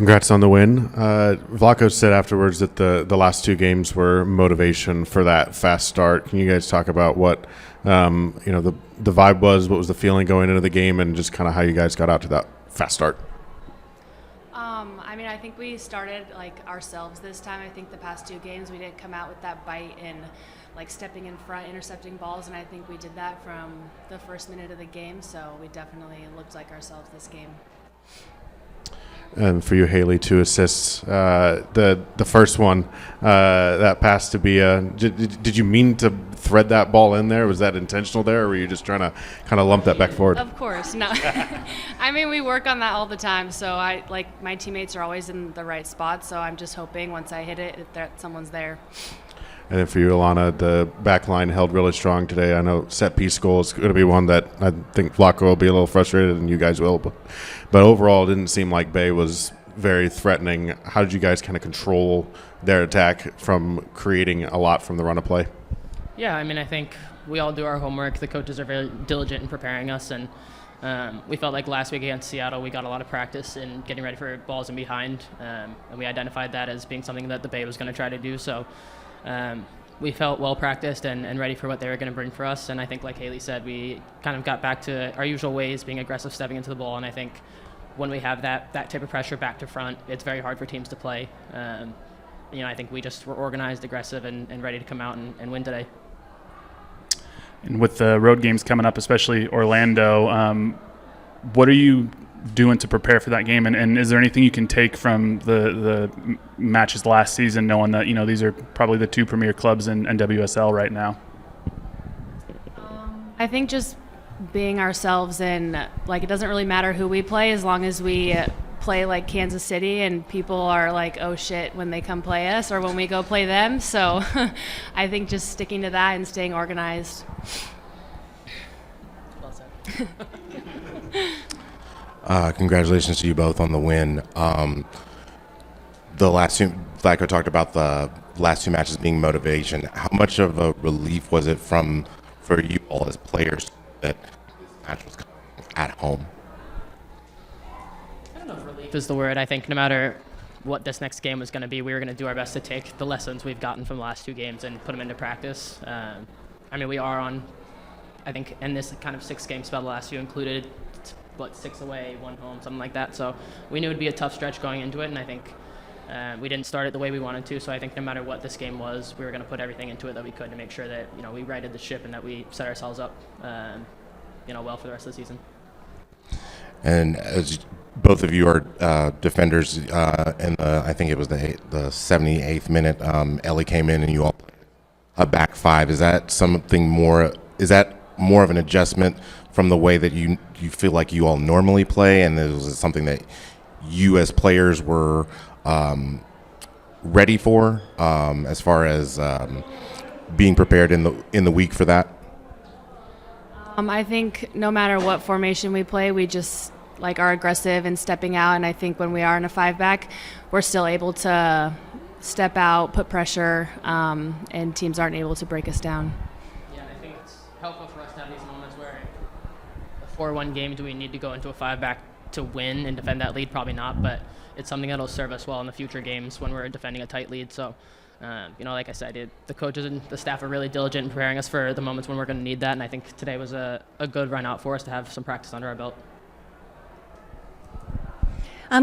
Congrats on the win. Vlaco said afterwards that the last two games were motivation for that fast start. Can you guys talk about what the vibe was, what was the feeling going into the game, and just kind of how you guys got out to that fast start? I think we started like ourselves this time. I think the past two games we didn't come out with that bite and like stepping in front, intercepting balls, and I think we did that from the first minute of the game. So we definitely looked like ourselves this game. And for you, Hailie, 2 assists. The first one, that pass to Bia. Did you mean to thread that ball in there? Was that intentional there, or were you just trying to kind of lump that back forward? Of course, no. We work on that all the time. So my teammates are always in the right spot. So I'm just hoping once I hit it that someone's there. And then for you, Alana, the back line held really strong today. I know set piece goal is going to be one that I think Vlaco will be a little frustrated, and you guys will. But overall, it didn't seem like Bay was very threatening. How did you guys kind of control their attack from creating a lot from the run of play? Yeah, I think we all do our homework. The coaches are very diligent in preparing us, and we felt like last week against Seattle, we got a lot of practice in getting ready for balls in behind, and we identified that as being something that the Bay was going to try to do. So we felt well practiced and ready for what they were going to bring for us. And I think, like Hailie said, we kind of got back to our usual ways, being aggressive, stepping into the ball. And I think when we have that type of pressure back to front, it's very hard for teams to play. I think we just were organized, aggressive, and ready to come out and win today. And with the road games coming up, especially Orlando, what are you doing to prepare for that game? And is there anything you can take from the matches last season, knowing that, these are probably the 2 premier clubs in NWSL right now? I think just being ourselves, and it doesn't really matter who we play as long as we play like Kansas City and people are like, oh shit, when they come play us or when we go play them. So I think just sticking to that and staying organized. Well said. Congratulations to you both on the win. The last two, like I talked about, the last 2 matches being motivation. How much of a relief was it for you all as players that this match was at home? I don't know if relief is the word. I think no matter what this next game was going to be, we were going to do our best to take the lessons we've gotten from the last 2 games and put them into practice. We are on, I think, in this kind of 6-game spell, the last few included, 6 away, 1 home, something like that. So we knew it would be a tough stretch going into it, and I think we didn't start it the way we wanted to. So I think no matter what this game was, we were going to put everything into it that we could to make sure that we righted the ship and that we set ourselves up well for the rest of the season. And as both of you are defenders, and I think it was the 78th minute, Ellie came in and you all played a back 5. Is that something more? Is that more of an adjustment from the way that you feel like you all normally play, and is it something that you as players were ready for, as far as being prepared in the week for that? I think no matter what formation we play, we just are aggressive and stepping out, and I think when we are in a 5-back, we're still able to step out, put pressure, and teams aren't able to break us down. Yeah, I think it's helpful for us to have these moments where a 4-1 game, do we need to go into a 5-back to win and defend that lead? Probably not, but it's something that'll serve us well in the future games when we're defending a tight lead. So, like I said, the coaches and the staff are really diligent in preparing us for the moments when we're going to need that, and I think today was a good run out for us to have some practice under our belt.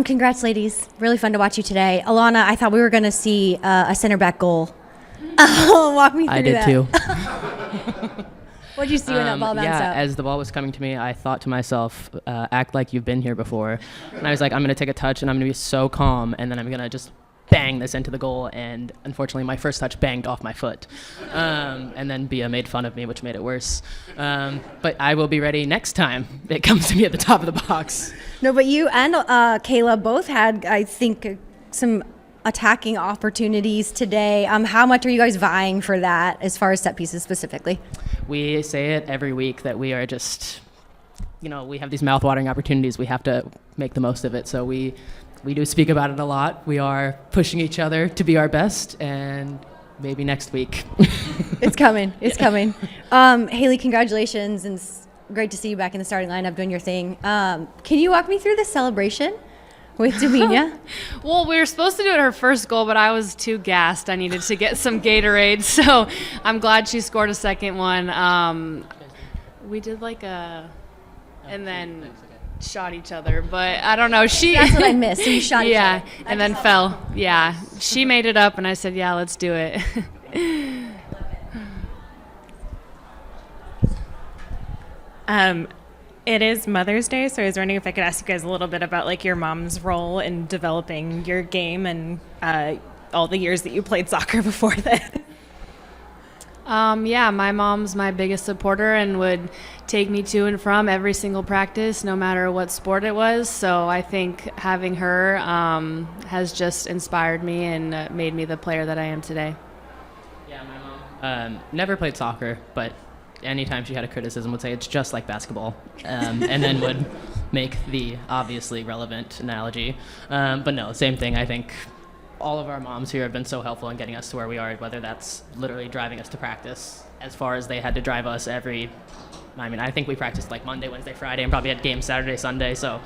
Congrats, ladies. Really fun to watch you today. Alana, I thought we were going to see a center back goal. Walk me through that. I did too. What did you see when that ball bounced out? As the ball was coming to me, I thought to myself, act like you've been here before. And I was like, I'm going to take a touch and I'm going to be so calm, and then I'm going to just bang this into the goal. And unfortunately, my first touch banged off my foot. And then Bia made fun of me, which made it worse. But I will be ready next time it comes to me at the top of the box. No, but you and Kayla both had, I think, some attacking opportunities today. How much are you guys vying for that as far as set pieces specifically? We say it every week that we are just, we have these mouth-watering opportunities. We have to make the most of it. So we do speak about it a lot. We are pushing each other to be our best, and maybe next week. It's coming. It's coming. Hailie, congratulations, and it's great to see you back in the starting lineup doing your thing. Can you walk me through the celebration? with Davina? Well, we were supposed to do it her first goal, but I was too gassed. I needed to get some Gatorade, so I'm glad she scored a second one. We did and then shot each other, but I don't know. That's what I missed. So you shot each yeah, other. and then fell. Yeah, she made it up, and I said, "Yeah, let's do it." It is Mother's Day, so I was wondering if I could ask you guys a little bit about like your mom's role in developing your game and all the years that you played soccer before that. Yeah, my mom's my biggest supporter and would take me to and from every single practice, no matter what sport it was. So I think having her has just inspired me and made me the player that I am today. Yeah, my mom never played soccer, but anytime she had a criticism would say it's just like basketball, and then would make the obviously relevant analogy. But no, same thing. I think all of our moms here have been so helpful in getting us to where we are, whether that's literally driving us to practice as far as they had to drive us I think we practiced like Monday, Wednesday, Friday, and probably had games Saturday, Sunday. So,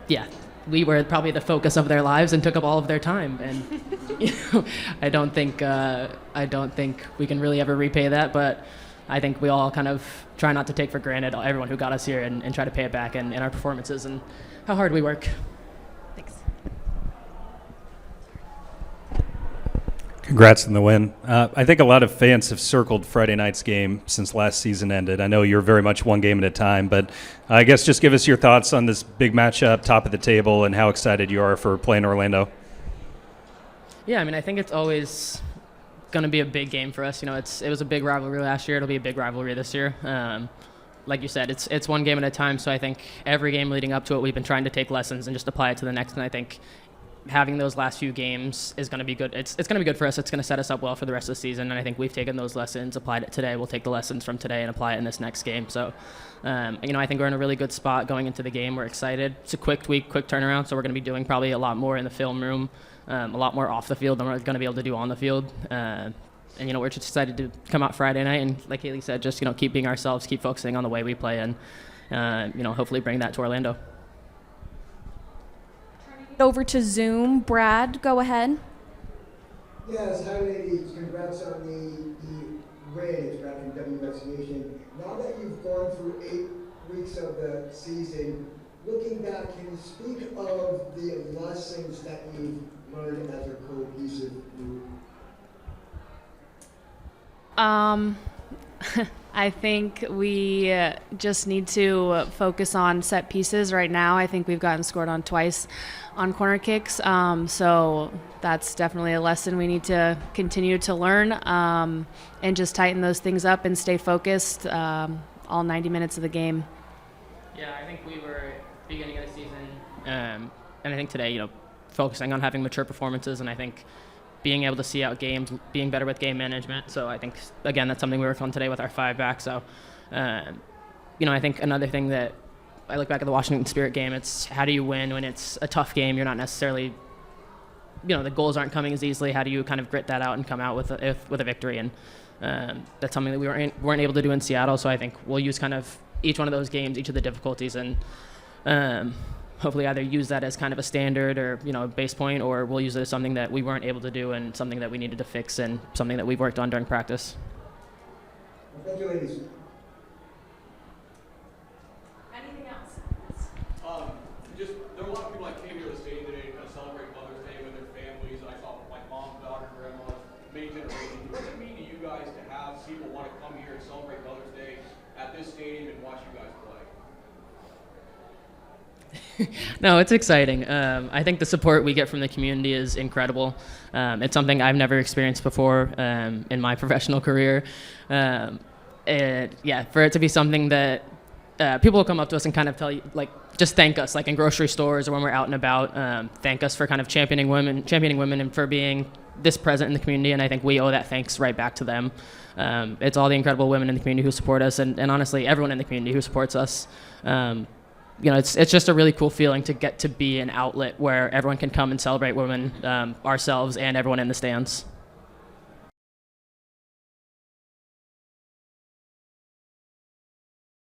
yeah, we were probably the focus of their lives and took up all of their time. And I don't think we can really ever repay that, but I think we all kind of try not to take for granted everyone who got us here and try to pay it back in our performances and how hard we work. Thanks. Congrats on the win. I think a lot of fans have circled Friday night's game since last season ended. I know you're very much one game at a time, but I guess just give us your thoughts on this big matchup, top of the table, and how excited you are for playing Orlando. Yeah, I think it's always going to be a big game for us. It was a big rivalry last year. It'll be a big rivalry this year. Like you said, it's one game at a time. So I think every game leading up to it, we've been trying to take lessons and just apply it to the next. And I think having those last few games is going to be good. It's going to be good for us. It's going to set us up well for the rest of the season. And I think we've taken those lessons, applied it today. We'll take the lessons from today and apply it in this next game. So, I think we're in a really good spot going into the game. We're excited. It's a quick week, quick turnaround. So we're going to be doing probably a lot more in the film room, a lot more off the field than we're going to be able to do on the field. And we're just excited to come out Friday night and, like Hailie said, just keep being ourselves, keep focusing on the way we play, and hopefully bring that to Orlando. Over to Zoom. Brad, go ahead. Yes, hi ladies. Congrats on the win. It's Brad from WX Nation. Now that you've gone through 8 weeks of the season, looking back, can you speak of the lessons that you've learned as a cohesive group? I think we just need to focus on set pieces right now. I think we've gotten scored on twice on corner kicks. So that's definitely a lesson we need to continue to learn, and just tighten those things up and stay focused all 90 minutes of the game. Yeah, I think we were beginning of the season, and I think today, focusing on having mature performances, and I think being able to see out games, being better with game management. So I think, again, that's something we worked on today with our 5-back. So, I think another thing that I look back at the Washington Spirit game, it's how do you win when it's a tough game? You're not necessarily, the goals aren't coming as easily. How do you kind of grit that out and come out with a victory? And that's something that we weren't able to do in Seattle. So I think we'll use kind of each one of those games, each of the difficulties, and hopefully either use that as kind of a standard or, a base point, or we'll use it as something that we weren't able to do and something that we needed to fix and something that we've worked on during practice. Thank you, ladies. Anything else? There were a lot of people that came here to the stadium today to kind of celebrate Mother's Day with their families. I saw my mom, daughter, grandma, many generations. What does it mean to you guys to have people want to come here and celebrate Mother's Day at this stadium and watch you guys play? No, it's exciting. I think the support we get from the community is incredible. It's something I've never experienced before in my professional career. For it to be something that people will come up to us and kind of tell you, just thank us, like in grocery stores or when we're out and about, thank us for kind of championing women and for being this present in the community. And I think we owe that thanks right back to them. It's all the incredible women in the community who support us, and honestly, everyone in the community who supports us. It's just a really cool feeling to get to be an outlet where everyone can come and celebrate women, ourselves, and everyone in the stands.